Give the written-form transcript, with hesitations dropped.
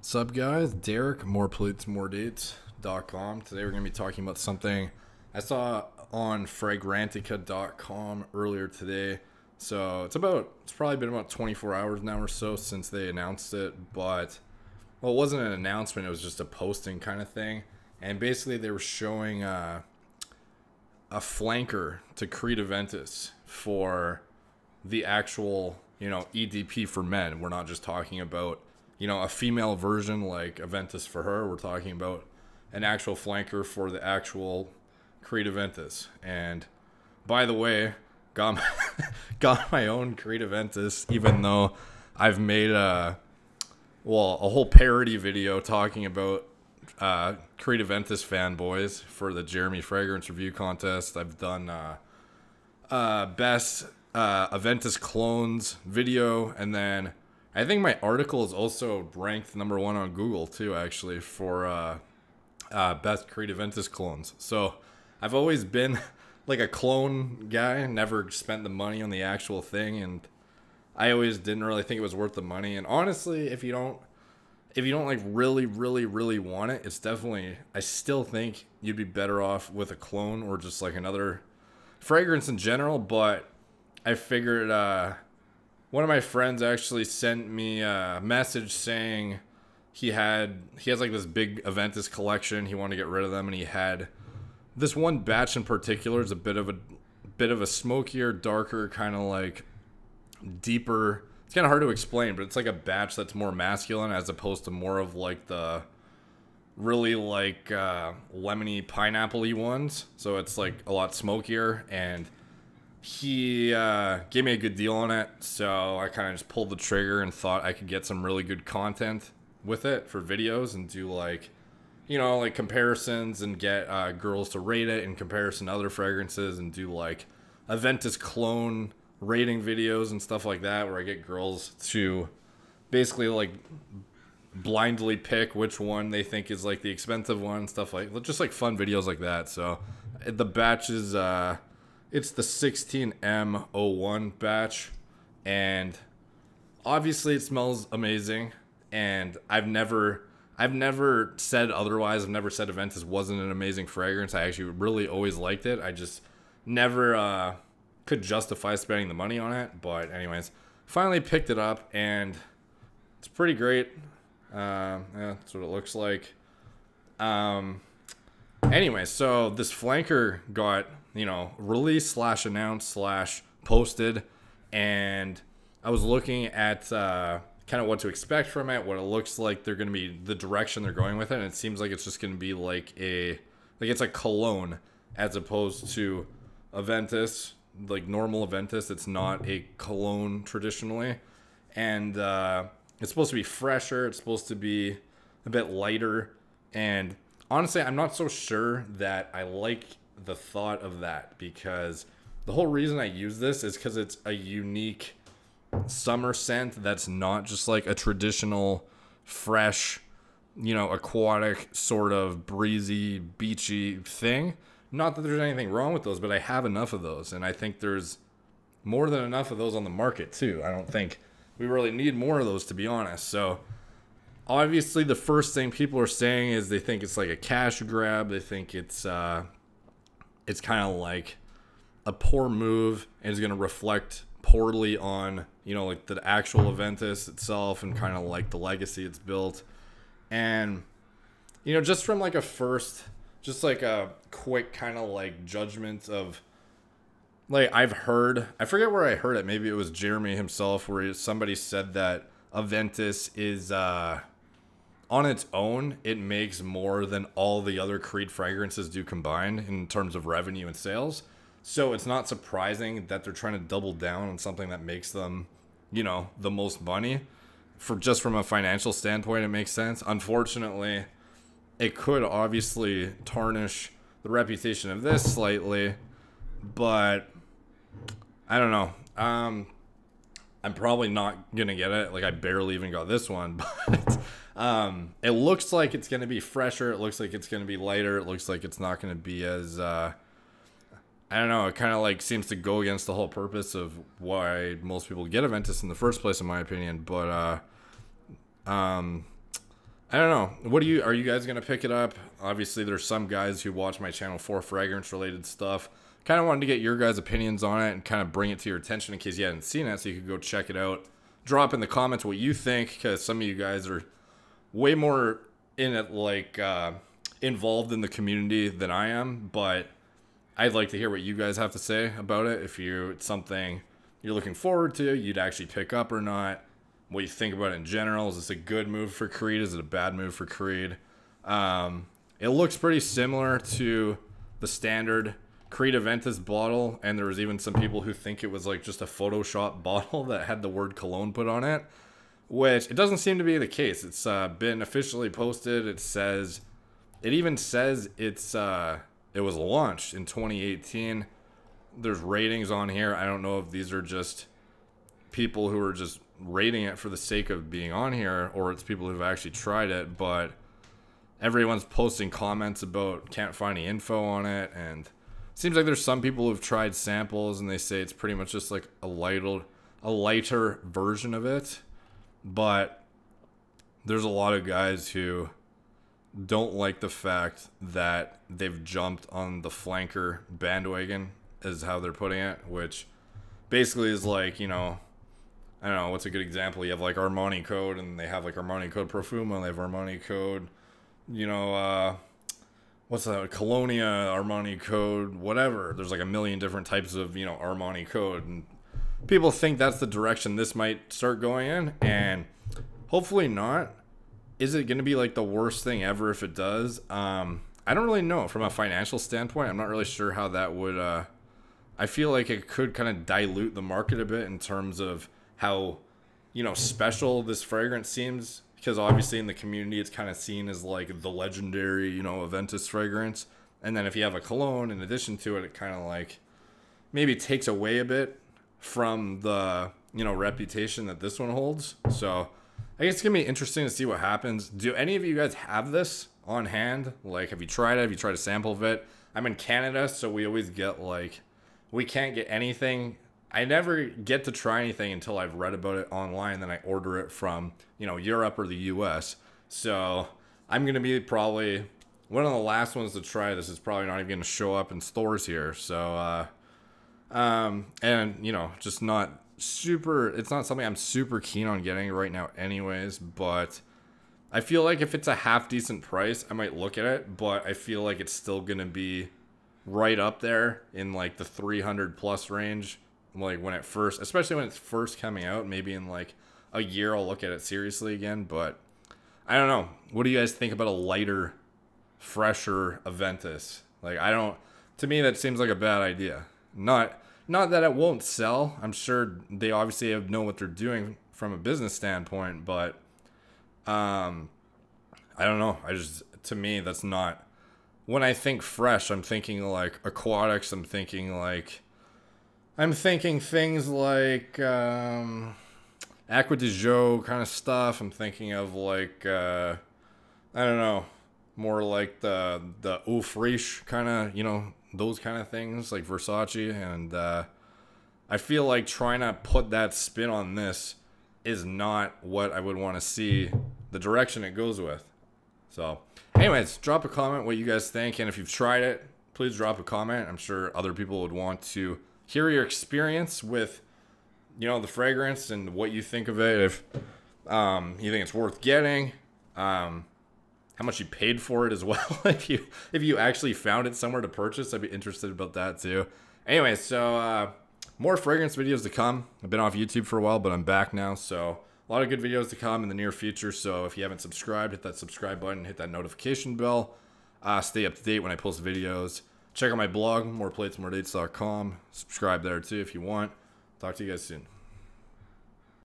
Sup guys, Derek, moreplates.com. Today we're going to be talking about something I saw on Fragrantica.com earlier today. So it's probably been about 24 hours now or so since they announced it, but well, it wasn't an announcement, it was just a posting kind of thing. And basically they were showing a flanker to Creed Aventus for the actual, EDP for men. We're not just talking about a female version like Aventus for her. We're talking about an actual flanker for the actual Creed Aventus. And by the way, got my own Creed Aventus, even though I've made a whole parody video talking about Creed Aventus fanboys for the Jeremy Fragrance Review Contest. I've done best Aventus clones video, and then I think my article is also ranked #1 on Google too, actually, for best Creed Aventus clones. So I've always been like a clone guy, never spent the money on the actual thing, and I always didn't really think it was worth the money. And honestly, if you don't like really want it, it's definitely, I still think you'd be better off with a clone or just like another fragrance in general. But I figured one of my friends actually sent me a message saying he has like this big Aventus collection. He wanted to get rid of them, and he had this one batch in particular is a bit of a smokier, darker, kind of like deeper. It's kind of hard to explain, but it's like a batch that's more masculine as opposed to more of like the really like lemony, pineapple-y ones. So it's like a lot smokier, and he gave me a good deal on it, so I kind of just pulled the trigger and thought I could get some really good content with it for videos and do like, like comparisons and get girls to rate it in comparison to other fragrances, and do like Aventus clone rating videos and stuff like that, where I get girls to basically like blindly pick which one they think is like the expensive one, stuff like just like fun videos like that. So the batch is it's the 16M01 batch, and obviously it smells amazing, and I've never said otherwise. I've never said Aventus wasn't an amazing fragrance. I actually really always liked it. I just never could justify spending the money on it. But anyways, finally picked it up, and it's pretty great. Yeah, that's what it looks like. Anyway, so this flanker got released / announced / posted, and I was looking at kind of what to expect from it, what it looks like they're going to be, the direction they're going with it, and it seems like it's just going to be like it's a cologne as opposed to Aventus, like normal Aventus. It's not a cologne traditionally, and it's supposed to be fresher, it's supposed to be a bit lighter, and honestly, I'm not so sure that I like the thought of that, because the whole reason I use this is because it's a unique summer scent that's not just like a traditional fresh, aquatic sort of breezy, beachy thing. Not that there's anything wrong with those, but I have enough of those, and I think there's more than enough of those on the market too. I don't think we really need more of those, to be honest. So obviously the first thing people are saying is they think it's like a cash grab. They think it's kind of like a poor move, and is going to reflect poorly on, like the actual Aventus itself and kind of like the legacy it's built. And, just from like just like a quick kind of like judgment of, like, I forget where I heard it. Maybe it was Jeremy himself, where somebody said that Aventus is, on its own, it makes more than all the other Creed fragrances do combined in terms of revenue and sales. So it's not surprising that they're trying to double down on something that makes them, the most money. From a financial standpoint, it makes sense. Unfortunately, it could obviously tarnish the reputation of this slightly, but I don't know. I'm probably not gonna get it. Like, I barely even got this one, but it looks like it's gonna be fresher. It looks like it's gonna be lighter. It looks like it's not gonna be as I don't know. It kind of like seems to go against the whole purpose of why most people get Aventus in the first place, in my opinion. But I don't know. Are you guys going to pick it up? Obviously, there's some guys who watch my channel for fragrance related stuff. Kind of wanted to get your guys' opinions on it and kind of bring it to your attention in case you hadn't seen it so you could go check it out. Drop in the comments what you think, because some of you guys are way more in it, like involved in the community than I am, but I'd like to hear what you guys have to say about it. If it's something you're looking forward to, you'd actually pick up or not. What you think about it in general. Is this a good move for Creed? Is it a bad move for Creed? It looks pretty similar to the standard Creed Aventus bottle, and there was even some people who think it was like just a Photoshop bottle that had the word cologne put on it, which it doesn't seem to be the case. It's been officially posted. It even says it was launched in 2018. There's ratings on here. I don't know if these are just people who are just rating it for the sake of being on here, or it's people who've actually tried it, but everyone's posting comments about can't find any info on it, and it seems like there's some people who've tried samples and they say it's pretty much just like a lighter version of it, but there's a lot of guys who don't like the fact that they've jumped on the flanker bandwagon, is how they're putting it, which basically is like, you know, I don't know, what's a good example? You have like Armani Code, and they have like Armani Code Profumo, and they have Armani Code, you know, what's that? Colonia, Armani Code, whatever. There's like a million different types of, you know, Armani Code, and people think that's the direction this might start going in, and hopefully not. Is it going to be like the worst thing ever if it does? I don't really know. From a financial standpoint, I'm not really sure how that would, I feel like it could kind of dilute the market a bit in terms of how, you know, special this fragrance seems, because obviously in the community it's kind of seen as like the legendary, you know, Aventus fragrance, and then if you have a cologne in addition to it, it kind of like maybe takes away a bit from the, you know, reputation that this one holds. So I guess it's gonna be interesting to see what happens. Do any of you guys have this on hand? Like, have you tried it? Have you tried a sample of it? I'm in Canada, so we always get like, we can't get anything. I never get to try anything until I've read about it online, then I order it from, you know, Europe or the US. So I'm going to be probably one of the last ones to try this. Is probably not even going to show up in stores here. So, and, you know, just not super, it's not something I'm super keen on getting right now anyways, but I feel like if it's a half decent price, I might look at it, but I feel like it's still going to be right up there in like the 300 plus range. Like when it first, especially when it's first coming out, maybe in like a year I'll look at it seriously again. But I don't know. What do you guys think about a lighter, fresher Aventus? Like, to me that seems like a bad idea. Not that it won't sell. I'm sure they obviously know what they're doing from a business standpoint, but I don't know. To me that's not, when I think fresh, I'm thinking like aquatics, I'm thinking things like Aqua di Gio kind of stuff. I'm thinking of like, I don't know, more like the Eau Fraiche kind of, you know, those kind of things like Versace. And I feel like trying to put that spin on this is not what I would want to see the direction it goes with. So anyways, drop a comment what you guys think. And if you've tried it, please drop a comment. I'm sure other people would want to hear your experience with, you know, the fragrance and what you think of it. If you think it's worth getting, how much you paid for it as well. if you actually found it somewhere to purchase, I'd be interested about that too. Anyway, so more fragrance videos to come. I've been off YouTube for a while, but I'm back now, so a lot of good videos to come in the near future. So if you haven't subscribed, hit that subscribe button, hit that notification bell. Stay up to date when I post videos. Check out my blog, moreplatesmoredates.com. Subscribe there too if you want. Talk to you guys soon.